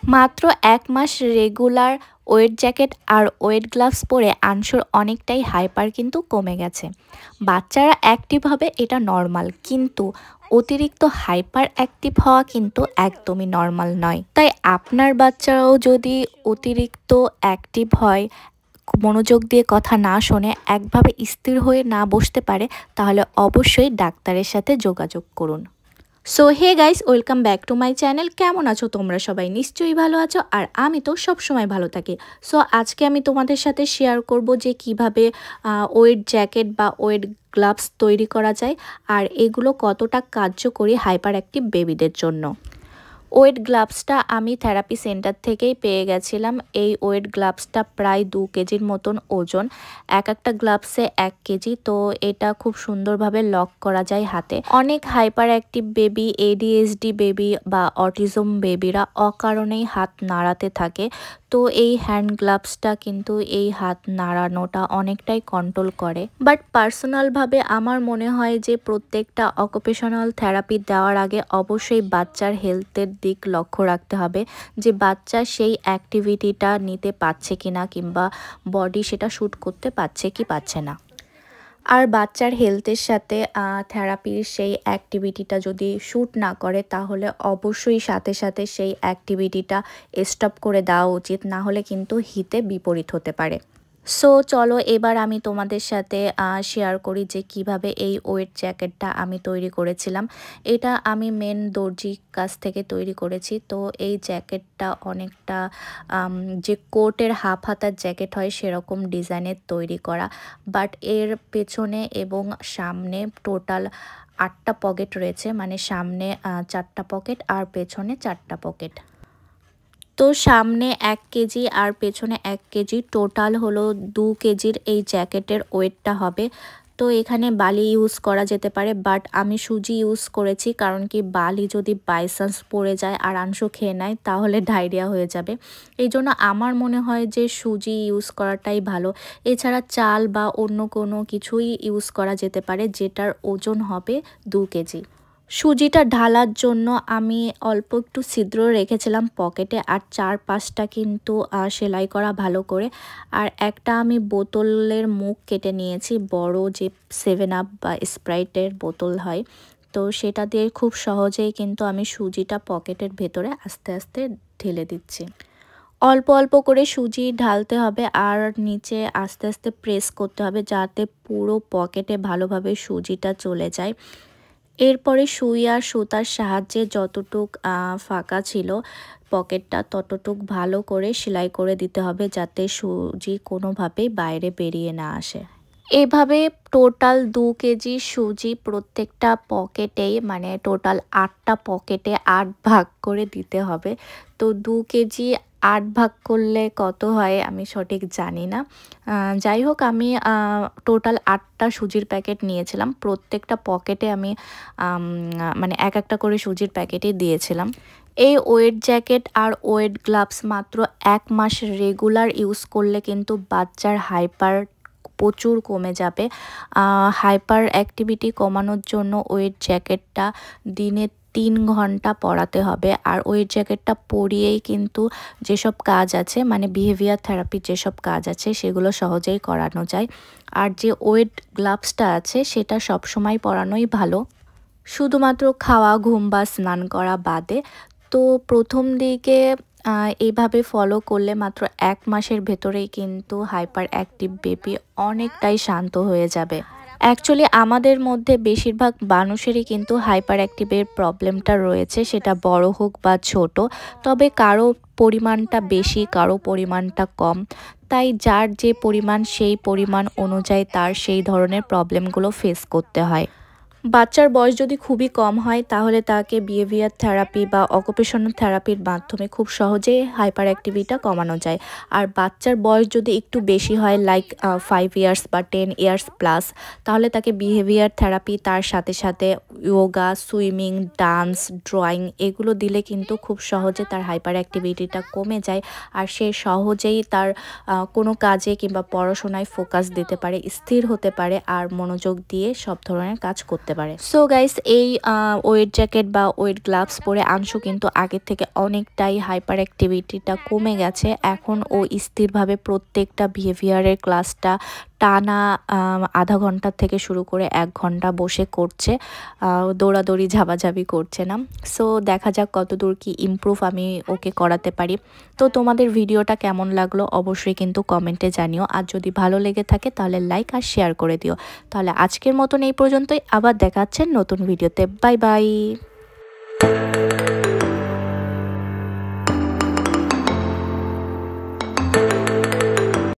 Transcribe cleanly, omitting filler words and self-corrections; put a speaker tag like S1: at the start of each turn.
S1: মাত্র ১ মাস regular wait jacket আর wait gloves পরে আনশুর অনেকটাই হাইপার কিন্তু কমে গেছে। বাচ্চারা অ্যাক্টিভ হবে এটা নর্মাল, কিন্তু অতিরিক্ত হাইপার অ্যাক্টিভ হওয়া কিন্তু একদমই নর্মাল নয়। তাই আপনার বাচ্চারাও যদি অতিরিক্ত অ্যাক্টিভ হয়, মনোযোগ দিয়ে কথা না শোনে, একভাবে স্থির হয়ে না বসতে পারে, তাহলে অবশ্যই ডাক্তারের সাথে যোগাযোগ করুন। So hey guys, welcome back to my channel. কেমন আছো তোমরা সবাই? নিশ্চয়ই ভালো আছো, আর আমি তো সবসময় ভালো থাকি। সো আজকে আমি তোমাদের সাথে শেয়ার করব যে কিভাবে ওয়েট জ্যাকেট বা ওয়েট গ্লাভস তৈরি করা যায়, আর এগুলো কতটা কার্যকরী হাইপার অ্যাক্টিভ বেবিদের জন্য। ওয়েট গ্লাভসটা আমি থেরাপি সেন্টার থেকেই পেয়ে গেছিলাম। এই ওয়েট গ্লাভসটা প্রায় 2 কেজির মতন ওজন, একটা গ্লাভসে 1 কেজি। তো এটা খুব সুন্দরভাবে লক করা যায় হাতে। অনেক hyper active baby, ADHD baby বা অটিজম বেবিরা অকারণেই হাত নাড়াতে থাকে। তো এই হ্যান্ড গ্লাভসটা কিন্তু এই হাত নাড়ানোটা অনেকটাই কন্ট্রোল করে। বাট পার্সোনালভাবে আমার মনে হয় যে প্রত্যেকটা অকুপেশনাল থেরাপি দেওয়ার আগে অবশ্যই বাচ্চার হেলথের দিক লক্ষ্য রাখতে হবে, যে বাচ্চা সেই অ্যাক্টিভিটিটা নিতে পারছে কিনা, কিংবা বডি সেটা শ্যুট করতে পারছে কি পারছে না। আর বাচ্চার হেলথের সাথে থেরাপির সেই অ্যাক্টিভিটিটা যদি শ্যুট না করে, তাহলে অবশ্যই সাথে সাথে সেই অ্যাক্টিভিটিটা স্টপ করে দেওয়া উচিত, না হলে কিন্তু হিতে বিপরীত হতে পারে। সো চলো এবার আমি তোমাদের সাথে শেয়ার করি যে কিভাবে এই ওয়েট জ্যাকেটটা আমি তৈরি করেছিলাম। এটা আমি মেন দর্জির কাছ থেকে তৈরি করেছি। তো এই জ্যাকেটটা অনেকটা যে কোটের হাফ হাতার জ্যাকেট হয় সেরকম ডিজাইনের তৈরি করা, বাট এর পেছনে এবং সামনে টোটাল 8টা পকেট রয়েছে, মানে সামনে 4টা পকেট আর পেছনে 4টা পকেট। তো সামনে 1 কেজি আর পেছনে 1 কেজি, টোটাল হলো 2 কেজির এই জ্যাকেটের ওয়েটটা হবে। তো এখানে বালি ইউজ করা যেতে পারে, বাট আমি সুজি ইউজ করেছি, কারণ কি বালি যদি বাই চান্স পড়ে যায় আর আংশু খেয়ে নেয়, তাহলে ডায়রিয়া হয়ে যাবে। এই জন্য আমার মনে হয় যে সুজি ইউজ করাটাই ভালো। এছাড়া চাল বা অন্য কোনো কিছুই ইউজ করা যেতে পারে যেটার ওজন হবে 2 কেজি। সুজিটা ঢালার জন্য আমি অল্প একটু ছিদ্র রেখেছিলাম পকেটে, আর 4-5টা কিন্তু সেলাই করা ভালো করে। আর একটা আমি বোতলের মুখ কেটে নিয়েছি, বড় যে 7 আপ বা স্প্রাইটের বোতল হয়, তো সেটা দিয়ে খুব সহজেই কিন্তু আমি সুজিটা পকেটের ভেতরে আস্তে আস্তে ঢেলে দিচ্ছি। অল্প অল্প করে সুজি ঢালতে হবে, আর নিচে আস্তে আস্তে প্রেস করতে হবে যাতে পুরো পকেটে ভালোভাবে সুজিটা চলে যায়। এরপরে সুই আর সুতার সাহায্যে যতটুক ফাঁকা ছিল পকেটটা, ততটুক ভালো করে সেলাই করে দিতে হবে যাতে সুজি কোনোভাবেই বাইরে বেরিয়ে না আসে। এভাবে টোটাল 2 কেজি সুজি প্রত্যেকটা পকেটেই, মানে টোটাল 8টা পকেটে 8 ভাগ করে দিতে হবে। তো 2 কেজি 8 ভাগ করলে কত হয় আমি সঠিক জানি না। যাই হোক, আমি টোটাল 8টা সুজির প্যাকেট নিয়েছিলাম। প্রত্যেকটা পকেটে আমি মানে একটা করে সুজির প্যাকেটই দিয়েছিলাম। এই ওয়েট জ্যাকেট আর ওয়েট গ্লাভস মাত্র 1 মাস রেগুলার ইউজ করলে কিন্তু বাচ্চার হাইপার প্রচুর কমে যাবে। হাইপার অ্যাক্টিভিটি কমানোর জন্য ওয়েট জ্যাকেটটা দিনে 3 ঘন্টা পরাতে হবে। আর ওয়েট জ্যাকেটটা পরিয়েই কিন্তু যেসব কাজ আছে, মানে বিহেভিয়ার থেরাপির যেসব কাজ আছে সেগুলো সহজেই করানো যায়। আর যে ওয়েট গ্লাভসটা আছে সেটা সবসময় পরানোই ভালো, শুধুমাত্র খাওয়া, ঘুম বা স্নান করা বাদে। তো প্রথম দিকে এইভাবে ফলো করলে মাত্র 1 মাসের ভেতরেই কিন্তু হাইপার অ্যাক্টিভ বেবি অনেকটাই শান্ত হয়ে যাবে। অ্যাকচুয়ালি আমাদের মধ্যে বেশিরভাগ মানুষেরই কিন্তু হাইপার অ্যাক্টিভের প্রবলেমটা রয়েছে, সেটা বড় হোক বা ছোট। তবে কারো পরিমাণটা বেশি, কারো পরিমাণটা কম। তাই যার যে পরিমাণ সেই পরিমাণ অনুযায়ী তার সেই ধরনের প্রবলেমগুলো ফেস করতে হয়। বাচ্চার বয়স যদি খুবই কম হয়, তাহলে তাকে বিহেভিয়ার থেরাপি বা অকুপেশনাল থেরাপির মাধ্যমে খুব সহজেই হাইপার অ্যাক্টিভিটা কমানো যায়। আর বাচ্চার বয়স যদি একটু বেশি হয়, লাইক 5 ইয়ার্স বা 10 ইয়ার্স প্লাস, তাহলে তাকে বিহেভিয়ার থেরাপি, তার সাথে সাথে যোগা, সুইমিং, ডান্স, ড্রয়িং এগুলো দিলে কিন্তু খুব সহজে তার হাইপার অ্যাক্টিভিটিটা কমে যায়। আর সে সহজেই তার কোনো কাজে কিংবা পড়াশোনায় ফোকাস দিতে পারে, স্থির হতে পারে, আর মনোযোগ দিয়ে সব ধরনের কাজ করতে পারে। সো গাইস, এই ওয়েট জ্যাকেট বা ওয়েট গ্লাভস পরে আনশু কিন্তু আগের থেকে অনেকটাই হাইপার অ্যাক্টিভিটিটা কমে গেছে। এখন ও স্থিরভাবে প্রত্যেকটা বিহেভিয়ারের ক্লাসটা টানা আধা ঘন্টা থেকে শুরু করে 1 ঘন্টা বসে করছে, দৌড়াদৌড়ি ঝাবাঝাবি করছে না। সো দেখা যাক কতদূর কি ইমপ্রুভ আমি ওকে করাতে পারি। তো তোমাদের ভিডিওটা কেমন লাগলো অবশ্যই কিন্তু কমেন্টে জানিও, আর যদি ভালো লেগে থাকে তাহলে লাইক আর শেয়ার করে দিও। তাহলে আজকের মতন এই পর্যন্তই, আবার দেখা হচ্ছে নতুন ভিডিওতে। Bye bye.